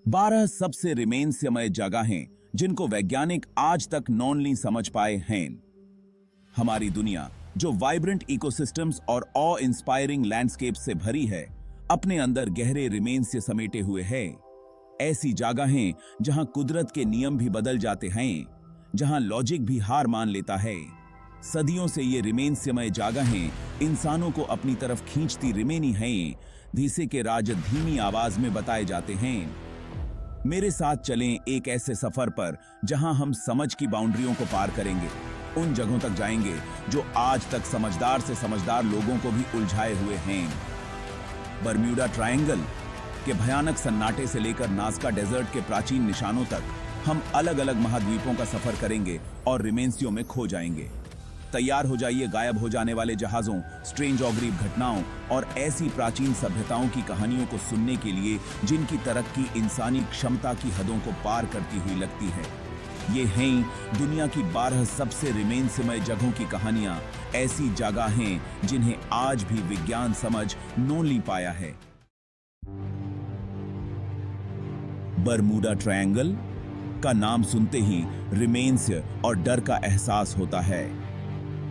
12 सबसे रहस्यमय जगहें जिनको वैज्ञानिक आज तक नॉनली समझ पाए हैं। हमारी दुनिया जो वाइब्रेंट इकोसिस्टम्स और ऑ इंस्पायरिंग लैंडस्केप से भरी है, अपने अंदर गहरे रहस्य समेटे हुए है। ऐसी जगहें जहां कुदरत के नियम भी बदल जाते हैं, जहां लॉजिक भी हार मान लेता है। सदियों से ये रहस्यमय जगहें इंसानों को अपनी तरफ खींचती रिमेनी हैं। धीसे के राज धीमी आवाज में बताए जाते हैं। मेरे साथ चलें एक ऐसे सफर पर जहां हम समझ की बाउंड्रियों को पार करेंगे, उन जगहों तक जाएंगे जो आज तक समझदार से समझदार लोगों को भी उलझाए हुए हैं। बरम्यूडा ट्रायंगल के भयानक सन्नाटे से लेकर नाज़का डेजर्ट के प्राचीन निशानों तक हम अलग अलग महाद्वीपों का सफर करेंगे और रहस्यों में खो जाएंगे। तैयार हो जाइए गायब हो जाने वाले जहाजों, स्ट्रेंज और गरीब घटनाओं और ऐसी प्राचीन सभ्यताओं की कहानियों को सुनने के लिए जिनकी तरक्की इंसानी क्षमता की हदों को पार करती हुई लगती है। ये हैं दुनिया की 12 सबसे रहस्यमय जगहों की कहानियां, ऐसी जगहें जिन्हें आज भी विज्ञान समझ नहीं पाया है। बरमूडा ट्रायंगल का नाम सुनते ही रहस्य और डर का एहसास होता है।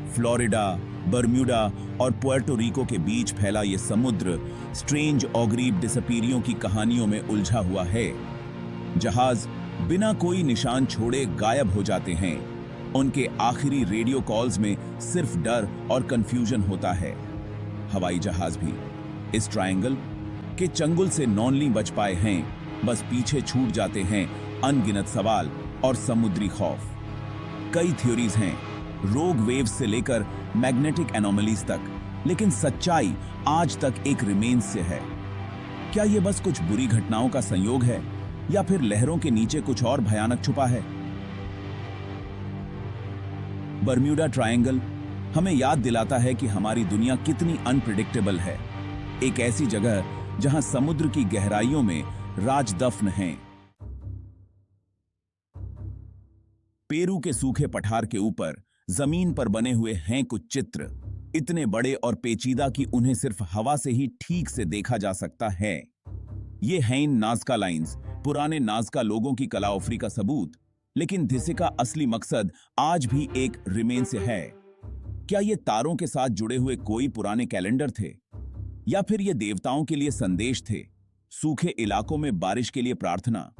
फ्लोरिडा, बरम्यूडा और पुएर्टो रिको के बीच फैला ये समुद्र स्ट्रेंज और गरीब डिसअपीयरिंग की कहानियों में उलझा हुआ है। जहाज बिना कोई निशान छोड़े गायब हो जाते हैं। उनके आखिरी रेडियो कॉल्स में सिर्फ डर और कंफ्यूजन होता है। हवाई जहाज भी इस ट्रायंगल के चंगुल से नॉनली बच पाए हैं, बस पीछे छूट जाते हैं अनगिनत सवाल और समुद्री खौफ। कई थ्योरीज हैं, रोग वेव्स से लेकर मैग्नेटिक एनोमलीज तक, लेकिन सच्चाई आज तक एक रहस्य है। क्या यह बस कुछ बुरी घटनाओं का संयोग है या फिर लहरों के नीचे कुछ और भयानक छुपा है? बरम्यूडा ट्रायंगल हमें याद दिलाता है कि हमारी दुनिया कितनी अनप्रिडिक्टेबल है। एक ऐसी जगह जहां समुद्र की गहराइयों में राज दफन हैं। पेरू के सूखे पठार के ऊपर जमीन पर बने हुए हैं कुछ चित्र, इतने बड़े और पेचीदा कि उन्हें सिर्फ हवा से ही ठीक से देखा जा सकता है। ये हैं नाज़का लाइंस, पुराने नाज़का लोगों की कलाओफ्री का सबूत। लेकिन धिसे का असली मकसद आज भी एक रहस्य है। क्या ये तारों के साथ जुड़े हुए कोई पुराने कैलेंडर थे, या फिर ये देवताओं के लिए संदेश थे? सूखे इलाकों में बारिश के लिए प्रार्थना।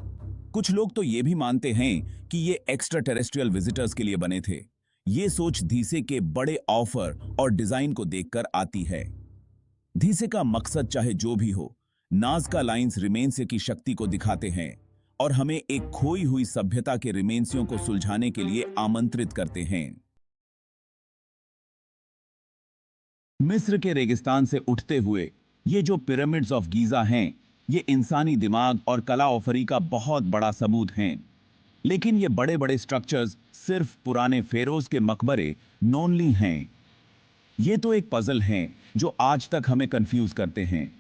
कुछ लोग तो ये भी मानते हैं कि ये एक्स्ट्रा टेरेस्ट्रियल विजिटर्स के लिए बने थे। ये सोच धीसे के बड़े ऑफर और डिजाइन को देखकर आती है। धीसे का मकसद चाहे जो भी हो, नाज़का लाइंस रहस्य की शक्ति को दिखाते हैं और हमें एक खोई हुई सभ्यता के रहस्यों को सुलझाने के लिए आमंत्रित करते हैं। मिस्र के रेगिस्तान से उठते हुए ये जो पिरामिड्स ऑफ गीजा हैं, ये इंसानी दिमाग और कलाओफरी का बहुत बड़ा सबूत हैं। लेकिन ये बड़े बड़े स्ट्रक्चर्स सिर्फ पुराने फेरोज के मकबरे नॉनली हैं। ये तो एक पजल हैं जो आज तक हमें कंफ्यूज करते हैं।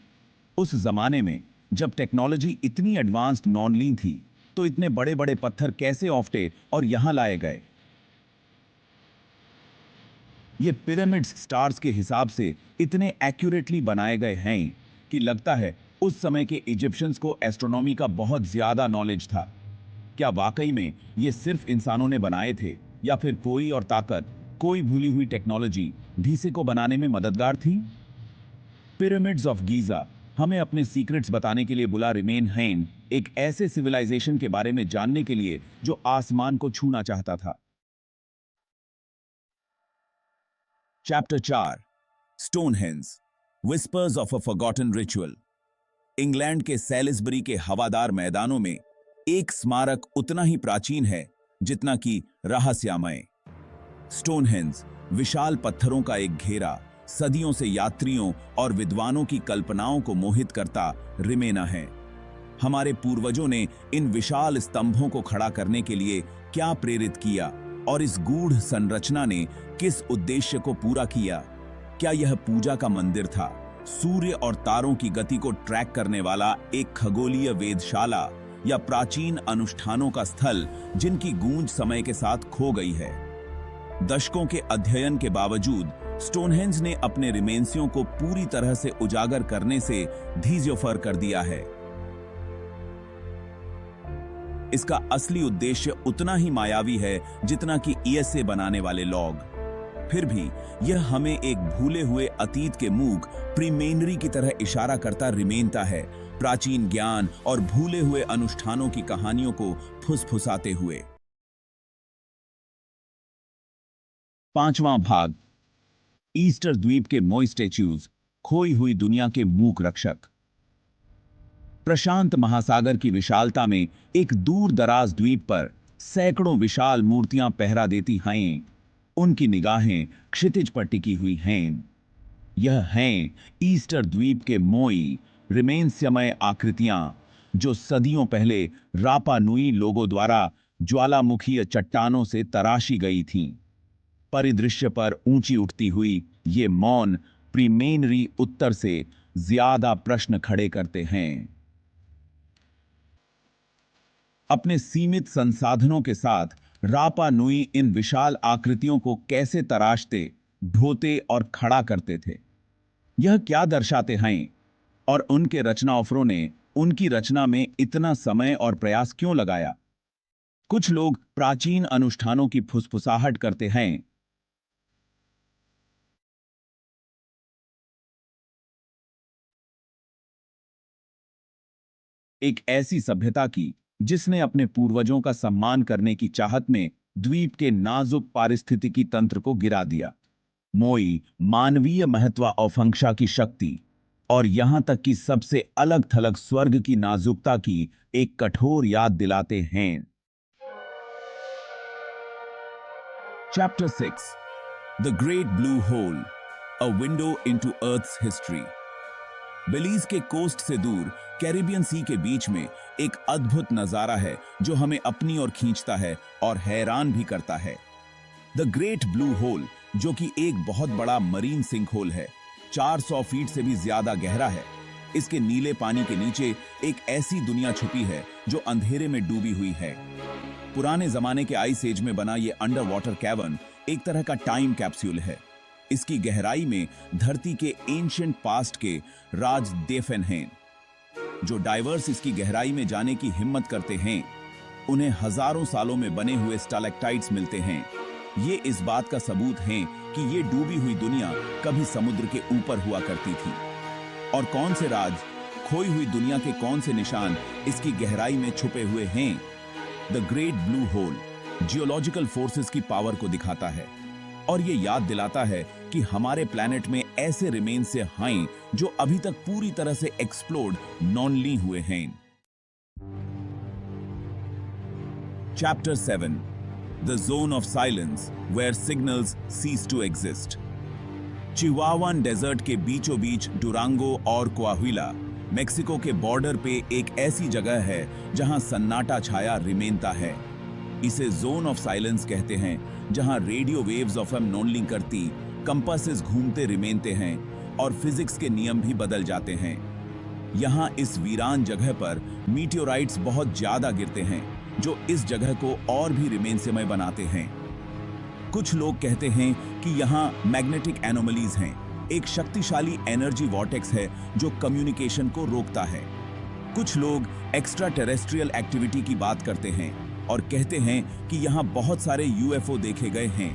उस जमाने में जब टेक्नोलॉजी इतनी एडवांस्ड नॉनली थी, तो इतने बड़े बड़े पत्थर कैसे औटे और यहां लाए गए? ये पिरामिड्स स्टार्स के हिसाब से इतने एक्यूरेटली बनाए गए हैं कि लगता है उस समय के इजिप्शियंस को एस्ट्रोनॉमी का बहुत ज्यादा नॉलेज था। क्या वाकई में ये सिर्फ इंसानों ने बनाए थे, या फिर कोई और ताकत, कोई भूली हुई टेक्नोलॉजी धीसे को बनाने में मददगार थी? पिरामिड्स ऑफ गीजा हमें अपने सीक्रेट्स बताने के लिए बुला रिमेन हैं, एक ऐसे सिविलाइजेशन के बारे में जानने के लिए जो आसमान को छूना चाहता था। Chapter 4, Stonehenge, whispers of a forgotten ritual. England के सैलिसबरी के हवादार मैदानों में एक स्मारक उतना ही प्राचीन है जितना कि रहस्यमय। स्टोनहेंज विशाल पत्थरों का एक घेरा, सदियों से यात्रियों और विद्वानों की कल्पनाओं को मोहित करता रिमेना है। हमारे पूर्वजों ने इन विशाल स्तंभों को खड़ा करने के लिए क्या प्रेरित किया और इस गूढ़ संरचना ने किस उद्देश्य को पूरा किया? क्या यह पूजा का मंदिर था, सूर्य और तारों की गति को ट्रैक करने वाला एक खगोलीय वेधशाला, या प्राचीन अनुष्ठानों का स्थल जिनकी गूंज समय के साथ खो गई है? दशकों के अध्ययन के बावजूद स्टोनहेंज ने अपने रहस्यों को पूरी तरह से उजागर करने से धीज्योफर कर दिया है। इसका असली उद्देश्य उतना ही मायावी है जितना कि ईएसए बनाने वाले लॉग। फिर भी यह हमें एक भूले हुए अतीत के मूक प्रीमेनरी की तरह इशारा करता रिमेनता है, प्राचीन ज्ञान और भूले हुए अनुष्ठानों की कहानियों को फुसफुसाते हुए। 5वां भाग, ईस्टर द्वीप के मोई स्टैच्यूज, खोई हुई दुनिया के मूक रक्षक। प्रशांत महासागर की विशालता में एक दूर दराज द्वीप पर सैकड़ों विशाल मूर्तियां पहरा देती हैं। उनकी निगाहें क्षितिज पर टिकी हुई हैं। यह हैं ईस्टर द्वीप के मोई रिमेन्स्यमय आकृतियां, जो सदियों पहले रापा नुई लोगों द्वारा ज्वालामुखीय चट्टानों से तराशी गई थीं। परिदृश्य पर ऊंची उठती हुई ये मौन प्रीमेनरी उत्तर से ज्यादा प्रश्न खड़े करते हैं। अपने सीमित संसाधनों के साथ रापा नुई इन विशाल आकृतियों को कैसे तराशते, ढोते और खड़ा करते थे, यह क्या दर्शाते हैं? और उनके रचनाओफरों ने उनकी रचना में इतना समय और प्रयास क्यों लगाया? कुछ लोग प्राचीन अनुष्ठानों की फुसफुसाहट करते हैं। एक ऐसी सभ्यता की जिसने अपने पूर्वजों का सम्मान करने की चाहत में द्वीप के नाजुक पारिस्थितिकी तंत्र को गिरा दिया। मोई मानवीय महत्वाकांक्षा की शक्ति और यहां तक कि सबसे अलग थलग स्वर्ग की नाजुकता की एक कठोर याद दिलाते हैं। Chapter 6, the great blue hole, a window into earth's history. Belize के कोस्ट से दूर कैरिबियन सी के बीच में एक अद्भुत नजारा है जो हमें अपनी ओर खींचता है और हैरान भी करता है। द ग्रेट ब्लू होल, जो कि एक बहुत बड़ा मरीन सिंक होल है, 400 फीट से भी ज्यादा गहरा है। इसके नीले पानी के नीचे एक ऐसी दुनिया छुपी है जो अंधेरे में डूबी हुई है। पुराने जमाने के आइस एज में बना ये अंडर वाटर कैवर्न एक तरह का टाइम कैप्सूल है। इसकी गहराई में धरती के एंशिएंट पास्ट के राज देफन हैं। जो डाइवर्स इसकी गहराई में जाने की हिम्मत करते हैं, उन्हें हजारों सालों में बने हुए स्टैलेक्टाइट्स मिलते हैं। ये इस बात का सबूत है कि ये डूबी हुई दुनिया कभी समुद्र के ऊपर हुआ करती थी। और कौन से राज, खोई हुई दुनिया के कौन से निशान इसकी गहराई में छुपे हुए हैं? The great blue Hole geological forces की पावर को दिखाता है और ये याद दिलाता है कि हमारे प्लैनेट में ऐसे रिमेन्स से हैं जो अभी तक पूरी तरह से एक्सप्लोड नॉनली हुए हैं। Chapter 7, the zone of silence where signals cease to exist. Chihuahuan desert के बीचों बीच डुरांगो और कोआहुइला, मेक्सिको के बॉर्डर पे एक ऐसी जगह है जहां सन्नाटा छाया रिमेनता है। इसे जोन ऑफ साइलेंस कहते हैं, जहां रेडियो वेव्स ऑफ एम नॉनलिंग करती, कंपासेस घूमते रिमेनते हैं और फिजिक्स के नियम भी बदल जाते हैं। यहां इस वीरान जगह पर मीटियोराइट्स बहुत ज्यादा गिरते हैं, जो इस जगह को और भी रिमेन्समय बनाते हैं। कुछ लोग कहते हैं कि यहां मैग्नेटिक एनोमलीज हैं, एक शक्तिशाली एनर्जी वॉर्टेक्स है जो कम्युनिकेशन को रोकता है। कुछ लोग एक्स्ट्रा टेरेस्ट्रियल एक्टिविटी की बात करते हैं और कहते हैं कि यहां बहुत सारे यूएफओ देखे गए हैं।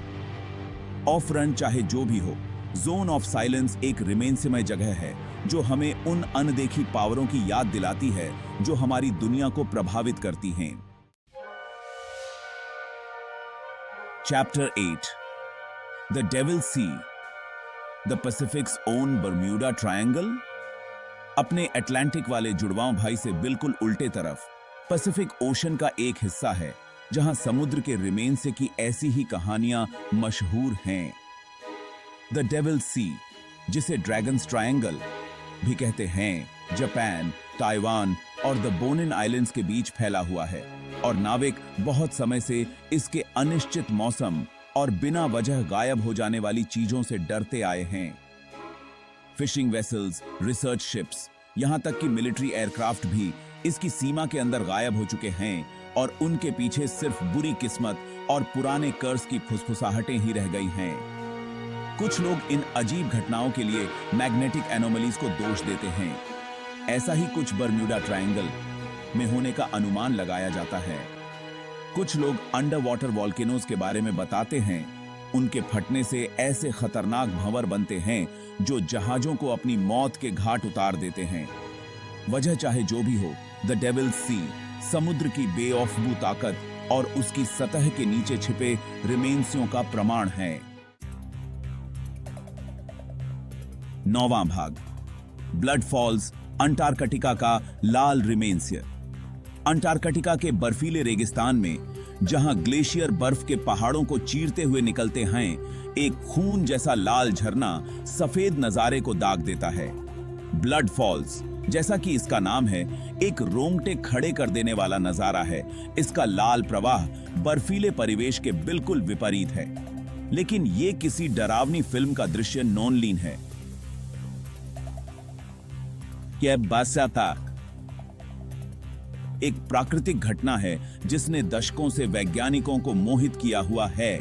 ऑफ रन चाहे जो भी हो, जोन ऑफ साइलेंस एक रिमेन्समय जगह है जो हमें उन अनदेखी पावरों की याद दिलाती है जो हमारी दुनिया को प्रभावित करती हैं। Chapter 8, the devil sea, the Pacific's own Bermuda triangle. अपने अटलांटिक वाले जुड़वां भाई से बिल्कुल उल्टे तरफ पैसिफिक ओशन का एक हिस्सा है जहां समुद्र के रिमेन्स की ऐसी ही कहानियां मशहूर हैं। द डेविल सी, जिसे ड्रैगन्स ट्रायंगल भी कहते हैं, जापान, ताइवान और द बोनिन आइलैंड्स के बीच फैला हुआ है और नाविक बहुत समय से इसके अनिश्चित मौसम और बिना वजह गायब हो जाने वाली चीजों से डरते आए हैं। फिशिंग वेसल्स, रिसर्च शिप्स, यहां तक कि मिलिट्री एयरक्राफ्ट भी इसकी सीमा के अंदर गायब हो चुके हैं और उनके पीछे सिर्फ बुरी किस्मत और पुराने कर्ज की फुसफुसाहटें ही रह गई हैं। कुछ लोग इन अजीब घटनाओं के लिए मैग्नेटिक एनोमलीज को दोष देते हैं। ऐसा ही कुछ बर्म्यूडा ट्रायंगल में होने का अनुमान लगाया जाता है। कुछ लोग अंडर वाटर वॉल्केनोज के बारे में बताते हैं। उनके फटने से ऐसे खतरनाक भंवर बनते हैं जो जहाजों को अपनी मौत के घाट उतार देते हैं। वजह चाहे जो भी हो, द डेविल्स सी समुद्र की बेखौफ ताकत और उसकी सतह के नीचे छिपे रिमेंसियों का प्रमाण है। 9वां भाग, ब्लड फॉल्स, अंटार्कटिका का लाल रिमेंस्य। अंटार्कटिका के बर्फीले रेगिस्तान में जहां ग्लेशियर बर्फ के पहाड़ों को चीरते हुए निकलते हैं, एक खून जैसा लाल झरना सफेद नजारे को दाग देता है। ब्लड फॉल्स, जैसा कि इसका नाम है, एक रोंगटे खड़े कर देने वाला नजारा है। इसका लाल प्रवाह बर्फीले परिवेश के बिल्कुल विपरीत है, लेकिन यह किसी डरावनी फिल्म का दृश्य नॉन-लीन है। यह बास्याता एक प्राकृतिक घटना है जिसने दशकों से वैज्ञानिकों को मोहित किया हुआ है।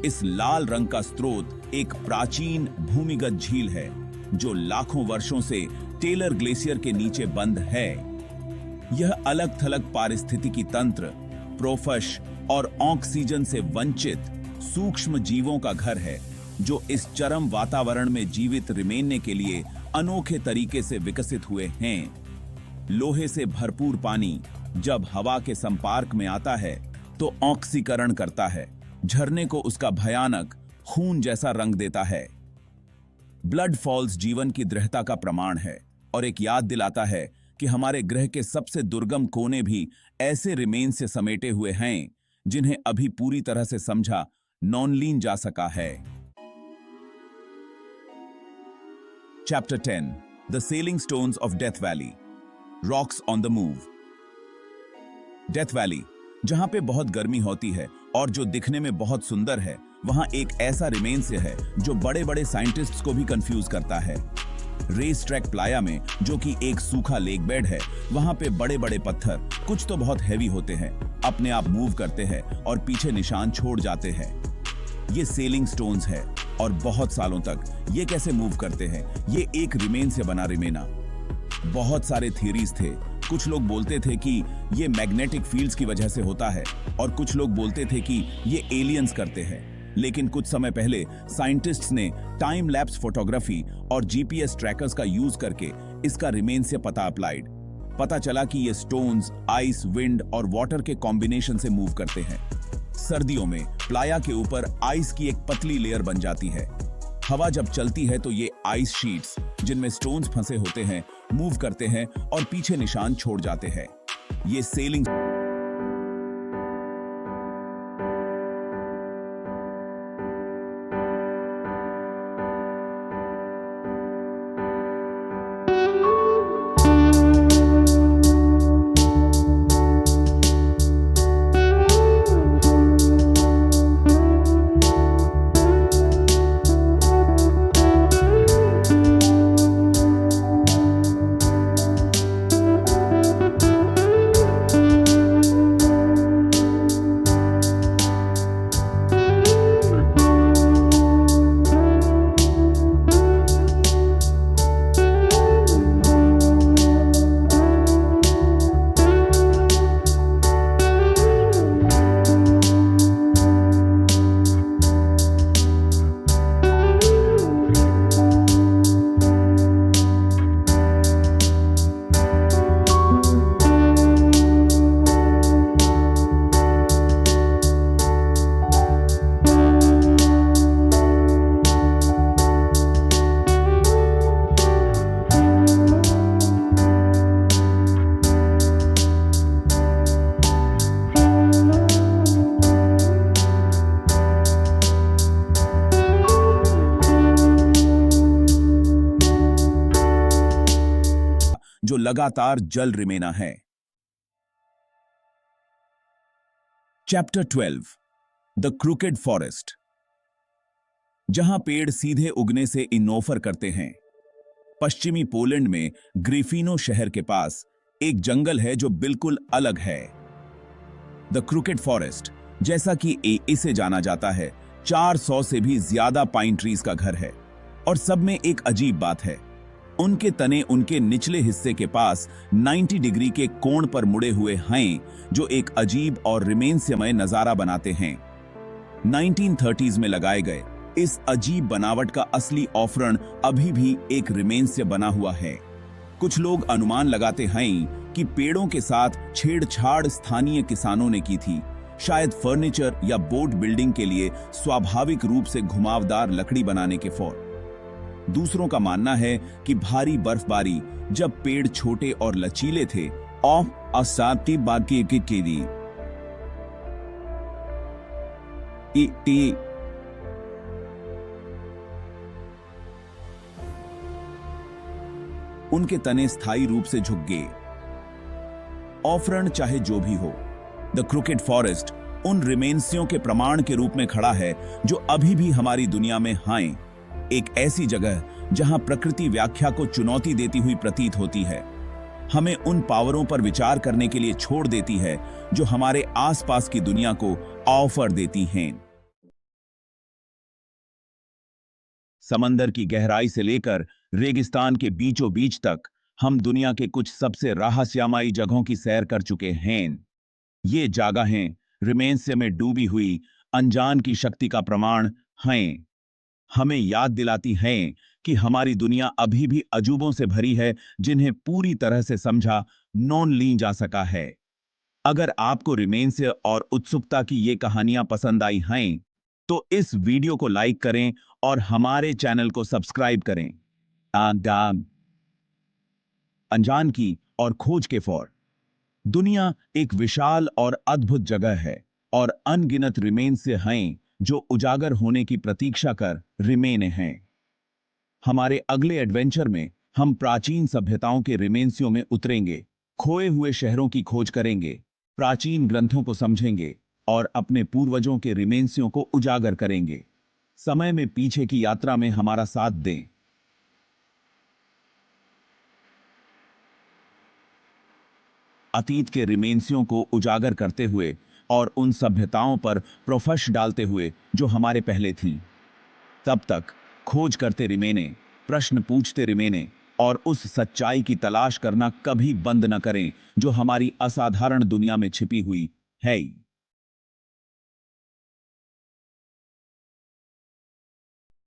इस लाल रंग का स्रोत एक प्राचीन भूमिगत झील है जो लाखों वर्षों से टेलर ग्लेशियर के नीचे बंद है। यह अलग थलग पारिस्थितिकी तंत्र, प्रोफश और ऑक्सीजन से वंचित सूक्ष्म जीवों का घर है जो इस चरम वातावरण में जीवित रिमेनने के लिए अनोखे तरीके से विकसित हुए हैं। लोहे से भरपूर पानी जब हवा के संपर्क में आता है तो ऑक्सीकरण करता है, झरने को उसका भयानक खून जैसा रंग देता है। ब्लड फॉल्स जीवन की दृढ़ता का प्रमाण है और एक याद दिलाता है कि हमारे ग्रह के सबसे दुर्गम कोने भी ऐसे रिमेन से समेटे हुए हैं जिन्हें अभी पूरी तरह से समझा नॉन-लीन जा सका है। Chapter 10, the selling stones of death valley, rocks on the move. Death valley, जहां पे बहुत गर्मी होती है और जो दिखने में बहुत सुंदर है, वहां एक ऐसा रिमेंस्य है जो बड़े बड़े साइंटिस्ट्स को भी कंफ्यूज करता है। रेस ट्रैक प्लाया में, जो कि एक सूखा लेक बेड है, वहां पे बड़े बड़े पत्थर, कुछ तो बहुत हैवी होते हैं, अपने आप मूव करते हैं और पीछे निशान छोड़ जाते हैं। ये सेलिंग स्टोन्स है और बहुत सालों तक ये कैसे मूव करते हैं, ये एक रिमेन से बना रिमेना। बहुत सारे थियरीज थे। कुछ लोग बोलते थे कि ये मैग्नेटिक फील्ड्स की वजह से होता है और कुछ लोग बोलते थे कि ये एलियंस करते हैं। लेकिन कुछ समय पहले साइंटिस्ट्स ने टाइम लैप्स फोटोग्राफी और जीपीएस ट्रैकर्स का यूज करके इसका रिमेन से पता चला कि ये स्टोन्स आइस, विंड और वाटर के कॉम्बिनेशन से मूव करते हैं। सर्दियों में प्लाया के ऊपर आइस की एक पतली लेयर बन जाती है। हवा जब चलती है तो ये आइस शीट्स, जिनमें स्टोन्स फंसे होते हैं, मूव करते हैं और पीछे निशान छोड़ जाते हैं। ये सेलिंग जो लगातार जल रिमेना है। Chapter 12, the crooked forest. जहां पेड़ सीधे उगने से इनोफर करते हैं। पश्चिमी पोलैंड में ग्रिफिनो शहर के पास एक जंगल है जो बिल्कुल अलग है। द क्रूकेड फॉरेस्ट, जैसा कि इसे जाना जाता है, 400 से भी ज्यादा पाइन ट्रीज का घर है। और सब में एक अजीब बात है, उनके तने उनके निचले हिस्से के पास 90 डिग्री के कोण पर मुड़े हुए हैं, जो एक अजीब और रिमेंस्यमय नजारा बनाते हैं। 1930s में लगाए गए इस अजीब बनावट का असली ऑफरण अभी भी एक रिमेंस्य बना हुआ है। कुछ लोग अनुमान लगाते हैं कि पेड़ों के साथ छेड़छाड़ स्थानीय किसानों ने की थी, शायद फर्नीचर या बोट बिल्डिंग के लिए स्वाभाविक रूप से घुमावदार लकड़ी बनाने के फौर। दूसरों का मानना है कि भारी बर्फबारी जब पेड़ छोटे और लचीले थे और असाती बाकी की उनके तने स्थायी रूप से झुक गए। ऑफरण चाहे जो भी हो, द क्रुकेड फॉरेस्ट उन रिमेंसियों के प्रमाण के रूप में खड़ा है जो अभी भी हमारी दुनिया में हैं, एक ऐसी जगह जहां प्रकृति व्याख्या को चुनौती देती हुई प्रतीत होती है, हमें उन पावरों पर विचार करने के लिए छोड़ देती है जो हमारे आसपास की दुनिया को ऑफर देती हैं। समंदर की गहराई से लेकर रेगिस्तान के बीचों बीच तक हम दुनिया के कुछ सबसे रहस्यमयी जगहों की सैर कर चुके हैं। ये जगहें रिमेंस्य में डूबी हुई अनजान की शक्ति का प्रमाण हैं। हमें याद दिलाती हैं कि हमारी दुनिया अभी भी अजूबों से भरी है, जिन्हें पूरी तरह से समझा नॉन ली जा सका है। अगर आपको रिमेंस्य और उत्सुकता की ये कहानियां पसंद आई हैं, तो इस वीडियो को लाइक करें और हमारे चैनल को सब्सक्राइब करें। आदाब अनजान की और खोज के फौर। दुनिया एक विशाल और अद्भुत जगह है और अनगिनत रिमेंस्य हैं जो उजागर होने की प्रतीक्षा कर रिमेने हैं। हमारे अगले एडवेंचर में हम प्राचीन सभ्यताओं के रिमेंसियों में उतरेंगे, खोए हुए शहरों की खोज करेंगे, प्राचीन ग्रंथों को समझेंगे और अपने पूर्वजों के रिमेंसियों को उजागर करेंगे। समय में पीछे की यात्रा में हमारा साथ दें। अतीत के रिमेंसियों को उजागर करते हुए और उन सभ्यताओं पर प्रोफश डालते हुए जो हमारे पहले थीं। तब तक खोज करते रिमेने, प्रश्न पूछते रिमेने और उस सच्चाई की तलाश करना कभी बंद न करें जो हमारी असाधारण दुनिया में छिपी हुई है।